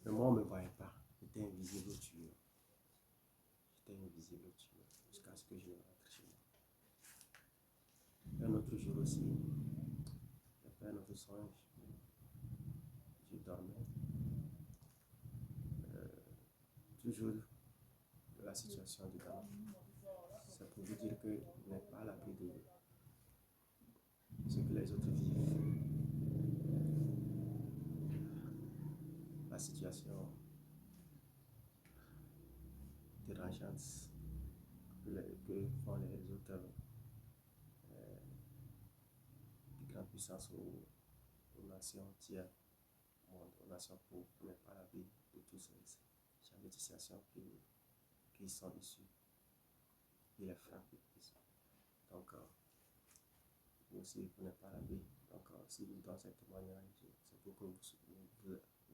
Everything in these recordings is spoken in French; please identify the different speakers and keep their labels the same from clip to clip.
Speaker 1: Mais moi, on ne me voyait pas. J'étais invisible au tueur. Jusqu'à ce que je rentre chez moi. Un autre jour aussi, j'ai fait un autre songe. Je dormais. Toujours de la situation du Ghana. C'est pour vous dire que vous n'êtes pas à l'abri de ce que les autres vivent. La situation dérangeante que font les autres de grandes puissances aux nations tiers, aux nations pauvres, vous n'êtes pas à l'abri de tous ces genres de situations qui sont issues, qui les frappent. Donc, vous aussi, vous n'êtes pas à l'abri. Donc, si vous donnez ce témoignage, c'est pour que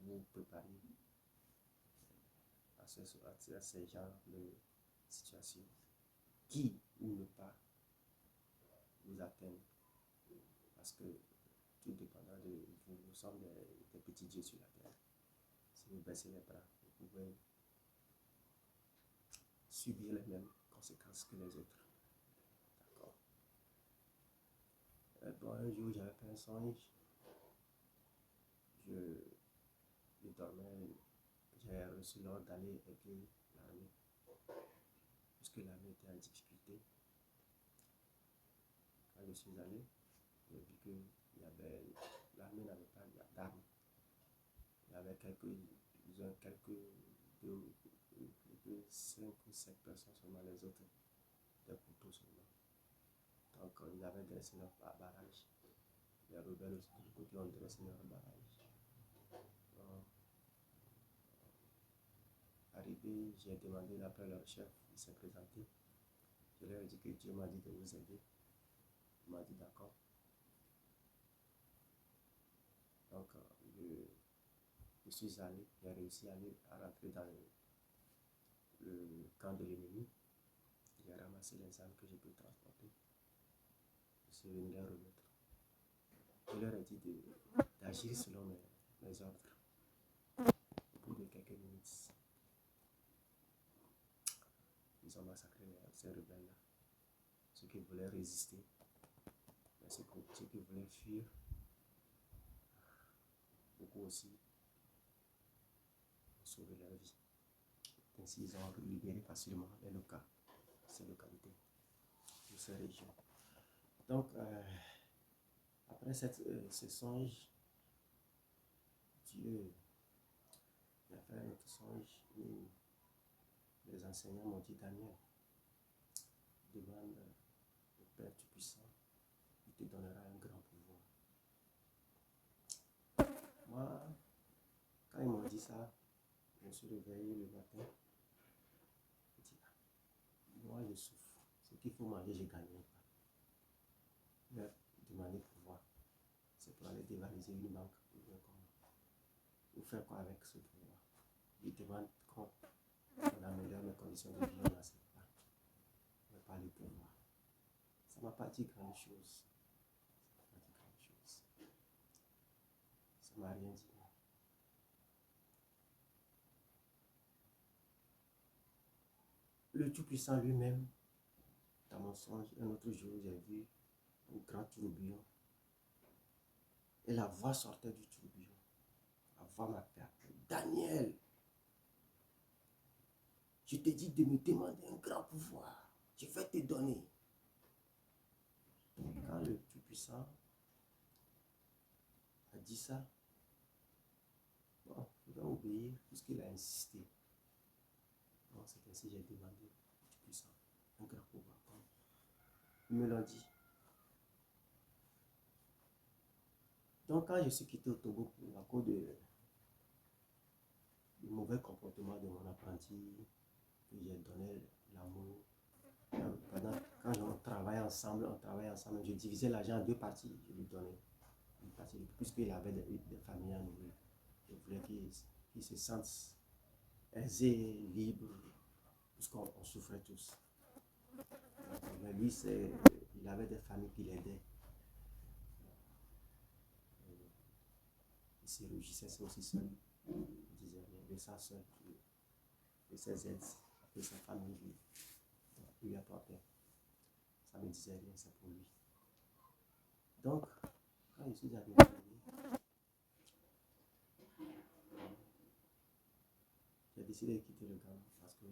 Speaker 1: vous prépariez à ces genres de situations qui ou ne pas vous atteignent. Parce que tout dépendant de vous, nous sommes des petits dieux sur la terre. Si vous baissez les bras, vous pouvez subir les mêmes conséquences que les autres. D'accord. Bon, un jour, j'avais fait un songe. Je dormais, j'ai reçu l'ordre d'aller aider l'armée. Puisque l'armée était en difficulté. Quand je suis allé, j'ai vu que l'armée n'avait pas d'armes. Il y avait quelques 5 ou 7 personnes seulement, les autres des couteaux seulement. Donc ils avaient dressé leur barrage. Les rebelles aussi du côté ont dressé leur barrage. Donc, arrivé, j'ai demandé d'après leur chef, il s'est présenté. Je leur ai dit que Dieu m'a dit de vous aider. Il m'a dit d'accord. Donc je suis allé, j'ai réussi à rentrer dans le camp de l'ennemi. J'ai ramassé les armes que je peux transporter. Je suis venu les remettre. Je leur ai dit d'agir selon mes ordres. Au bout de quelques minutes, ils ont massacré ces rebelles-là. Ceux qui voulaient résister, mais ceux qui voulaient fuir, beaucoup aussi ont sauvé leur vie. Ainsi, ils ont libéré facilement les locaux, ces localités, de ces régions. Donc, après ce songe, Dieu a fait un autre songe où les enseignants m'ont dit: Daniel, demande au Père Tout-Puissant, il te donnera un grand pouvoir. Moi, quand ils m'ont dit ça, je me suis réveillé le matin. Je dis: moi je souffre. Ce qu'il faut manger, je ne gagne pas. Leur demander pouvoir. C'est pour aller dévaliser une banque ou bien comment. Ou faire quoi avec ce pouvoir? Ils demandent qu'on améliore mes conditions de vie, on n'accepte pas. On n'a pas le pouvoir. Ça ne m'a pas dit grand chose. Ça ne m'a rien dit. Le Tout-Puissant lui-même, dans mon songe, un autre jour, j'ai vu un grand tourbillon. Et la voix sortait du tourbillon. La voix m'appelait: Daniel, je te dis de me demander un grand pouvoir. Je vais te donner. Quand le Tout-Puissant a dit ça, bon, je dois obéir puisqu'il a insisté. Donc c'est ainsi que j'ai demandé au Tout-Puissant un grand pouvoir. Il me l'a dit. Donc quand je suis quitté au Togo à cause du mauvais comportement de mon apprenti, que j'ai donné l'amour, quand on travaillait ensemble, je divisais l'argent en deux parties, je lui donnais une partie, puisqu'il avait des familles à nourrir. Je voulais qu'il se sente aisé, libre, puisqu'on souffrait tous. Mais lui, il avait des familles qui l'aidaient. Il se réjouissait aussi seul. Il disait rien. de sa soeur, de ses aides, de sa famille, lui apportait. Ça ne me disait rien, c'est pour lui. Donc, quand je suis arrivé, j'ai décidé de quitter le Ghana parce que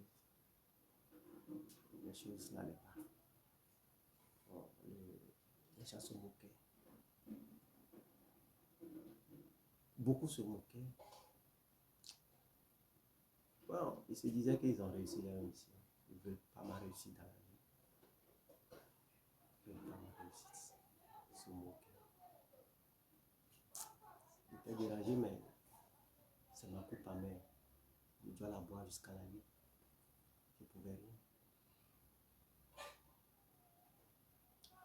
Speaker 1: les choses n'allaient pas. Bon, les gens se moquaient. Beaucoup se moquaient. Bon, ils se disaient qu'ils ont réussi leur mission. Ils ne veulent pas ma réussite dans la vie. Ils ne veulent pas ma réussite. Ils se moquaient. J'étais dérangé, mais c'est ma coupe amère. Je dois la boire jusqu'à la nuit. Je ne pouvais rien.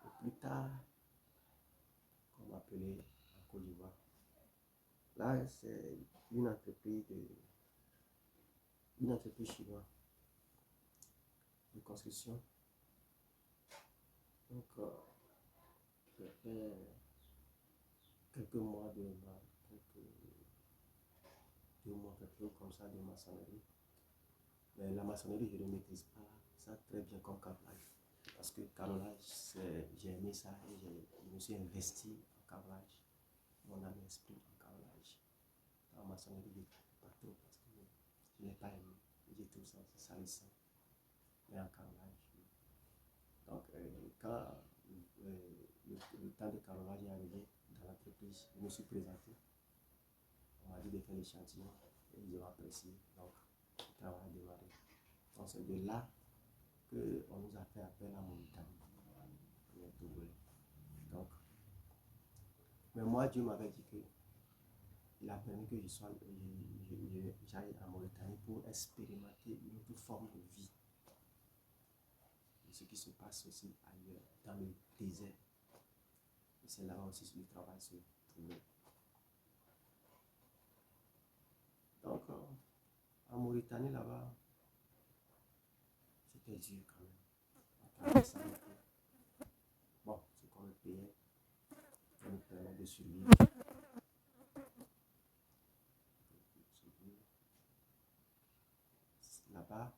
Speaker 1: Et plus tard, on m'appelait en Côte d'Ivoire. Là, c'est une entreprise chinoise de construction. Donc, j'ai fait quelques mois quelque chose comme ça de maçonnerie. Mais la maçonnerie, je ne maîtrise pas ça très bien comme câblage. Parce que carrelage, j'ai aimé ça et je me suis investi en câblage. Mon âme esprit en carrelage. En maçonnerie, je ne pas trop parce que je n'ai pas aimé. J'ai tout ça, c'est salissant. Mais en carrelage, oui. Donc, quand le temps de carrelage est arrivé dans l'entreprise, je me suis présenté. On m'a dit de faire l'échantillon et ils ont apprécié. Donc, le travail a démarré. Donc, c'est de là qu'on nous a fait appel à Mauritanie. Donc, mais moi, Dieu m'avait dit que il a permis que j'aille en Mauritanie pour expérimenter une autre forme de vie. Et ce qui se passe aussi ailleurs, dans le désert. Et c'est là aussi que le travail se trouvait. Donc, en Mauritanie, là-bas, c'était dur quand même. Bon, ce qu'on me payait, ça nous permet de survivre. Là-bas,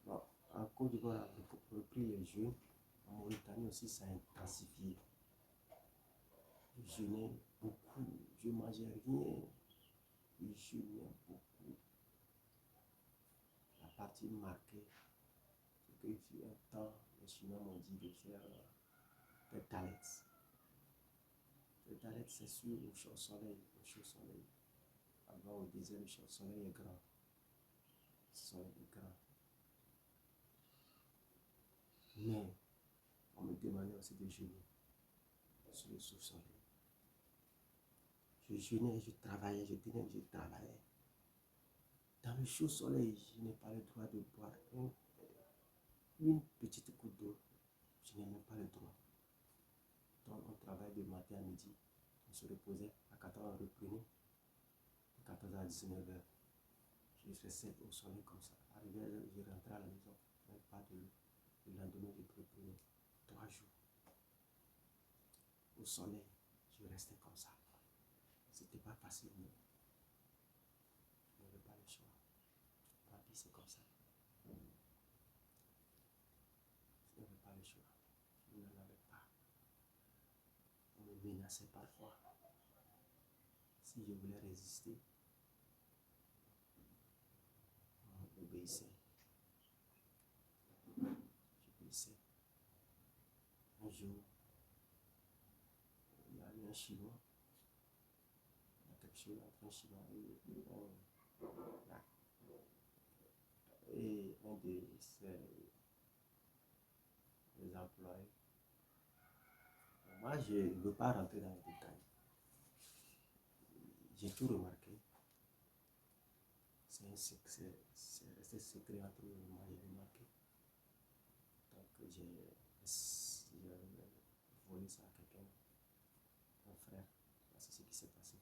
Speaker 1: bon, en Côte d'Ivoire, on a repris les jeux. En Mauritanie aussi, ça a intensifié. Je jeûnais beaucoup, je ne mangeais rien. Je jeûnais beaucoup. La partie marquée, c'est qu'il fut un temps, les Chinois m'ont dit de faire des thalets. Les thalets, c'est sur le chaud soleil. Avant, au désert, le chaud soleil est grand. Le soleil est grand. Mais, on me demandait aussi de jeûner sur le sous-soleil. Je jeûnais, je travaillais, je dînais, je travaillais. Dans le chaud soleil, je n'ai pas le droit de boire une petite goutte d'eau. Je n'ai même pas le droit. Donc, on travaille de matin à midi. On se reposait. À 14h, on reprenait. De 14h à 19h. Je restais au soleil comme ça. Arrivé, je rentrais à la maison. Même pas de l'eau. Le lendemain, je reprenais 3 jours. Au soleil, je restais comme ça. C'était pas facile, mais je n'avais pas le choix. Tant pis, c'est comme ça. Je n'avais pas le choix. Je n'en avais pas. On me menaçait parfois. Si je voulais résister, on obéissait. J'obéissais. Un jour, il y a eu un Chinois. Il y a quelque chose entre un Chinois et un de ses employés. Moi, je ne veux pas rentrer dans les détails. J'ai tout remarqué. C'est resté secret entre nous. Moi, j'ai remarqué. Donc, j'ai volé ça à quelqu'un, un frère. C'est ce qui s'est passé.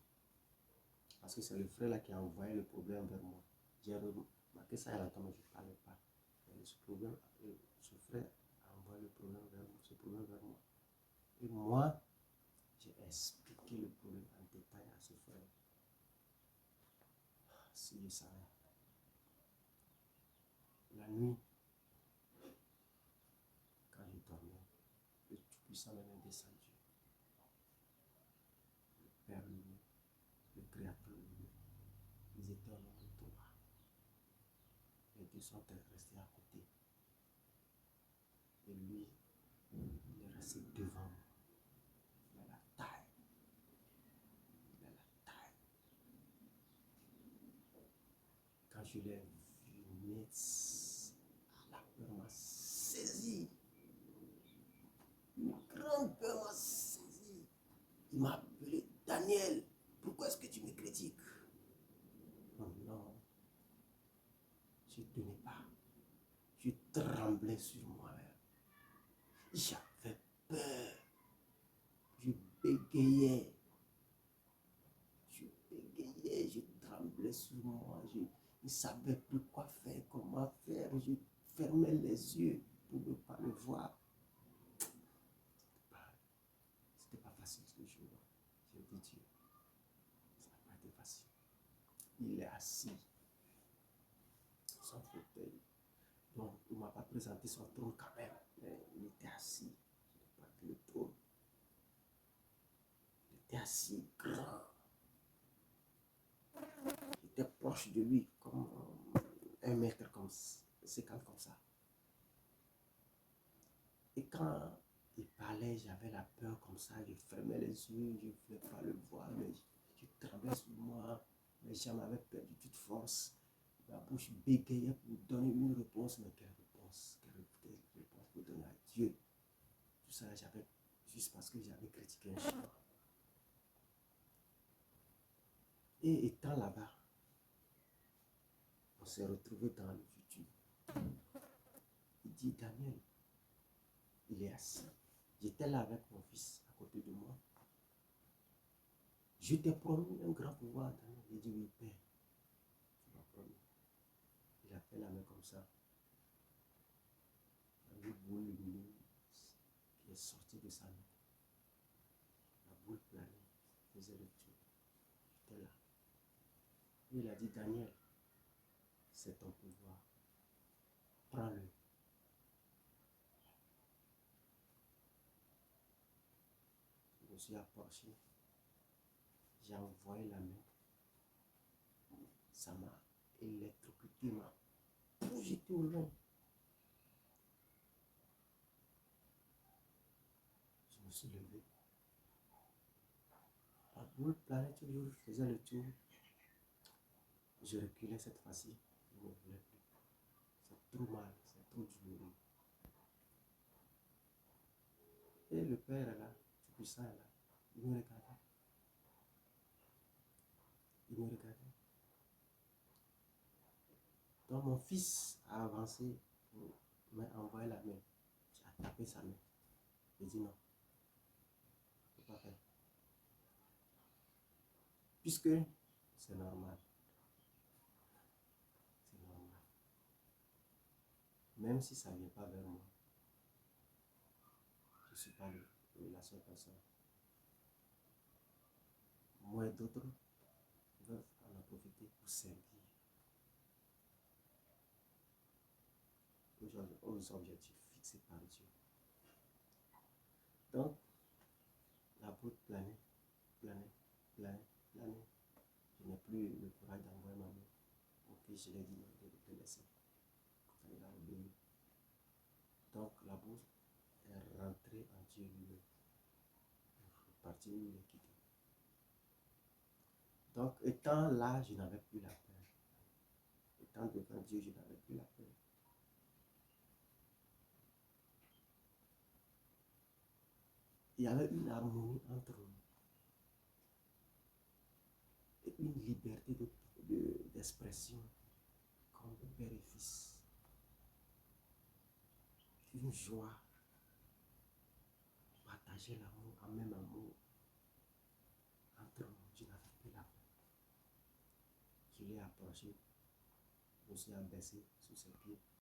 Speaker 1: Parce que c'est le frère là qui a envoyé le problème vers moi. J'ai remarqué ça il y a longtemps, mais je ne parlais pas. Mais ce frère a envoyé ce problème vers moi. Et moi, j'ai expliqué le problème en détail à ce frère. assis ça. La nuit, quand je dormais, le Tout-Puissant m'avait descendu. Le Père lui, le Créateur lui, ils étaient au nom de Thomas. Les deux sont restés à côté. Et lui, il est resté devant moi. Il a la taille. Il a la taille. Quand je l'ai vu, la peur m'a saisi. Une grande peur m'a saisi. Il m'a appelé Daniel. Pourquoi est-ce que tu me critiques? Oh non, je ne tenais pas. Je tremblais sur moi-même. J'avais peur. Je bégayais. Je tremblais sur moi. Je ne savais plus quoi faire, comment faire. Je fermais les yeux pour ne pas le voir. C'était pas facile ce jour. Je vous dis, ça n'a pas été facile. Il est assis. Son fauteuil. Donc, il ne m'a pas présenté son trône quand même. Mais il était assis. Je n'ai pas vu le trône. Il était assis, grand. J'étais proche de lui, comme 1 mètre, comme 50 comme ça. Et quand il parlait, j'avais la peur comme ça. Je fermais les yeux, je ne voulais pas le voir, mais je tremblais sur moi. Mes jambes avaient perdu toute force. Ma bouche bégayait pour donner une réponse, mais quelle réponse? Quelle réponse pour donner à Dieu? Tout ça, j'avais juste parce que j'avais critiqué un chien. Et étant là-bas, on s'est retrouvé dans le futur. Il dit, Daniel, il est assis. J'étais là avec mon fils à côté de moi. Je t'ai promis un grand pouvoir, Daniel. Il dit, oui, Père, tu m'as promis. Il a fait la main comme ça. Il y a une boule lumineuse qui est sortie de sa main. La boule planait, faisait le tour. J'étais là. Et il a dit, Daniel, c'est ton pouvoir. Prends-le. Je me suis approché. J'ai envoyé la main. Ça m'a électrocuté, m'a projeté au loin. Je me suis levé. La boule planait toujours, faisait le tour. Je reculais cette fois-ci. Je ne voulais plus. C'est trop mal, c'est trop douloureux. Et le Père est là, tout puissant est là. Il me regardait. Il me regardait. Donc mon fils a avancé pour m'envoyer la main. J'ai tapé sa main. J'ai dit non. Je ne peux pas faire. Puisque c'est normal. C'est normal. Même si ça ne vient pas vers moi, je ne suis pas la seule personne. Moi et d'autres veulent en profiter pour servir aux objectifs fixés par Dieu. Donc, la boule planait, planait, planait, planait. Je n'ai plus le courage d'envoyer ma main. Mon fils, je l'ai dit de laisser. Il a obéi. Donc, la boule est rentrée en Dieu lui-même. Il est reparti où il est quitté. Donc, étant là, je n'avais plus la peur. Étant devant Dieu, je n'avais plus la peur. Il y avait une harmonie entre nous. Et une liberté d'expression comme père et fils. Une joie. Partager l'amour, en même amour. Entre nous, je n'avais plus la peur. Je l'ai approché. Je me suis abaissé sous ses pieds.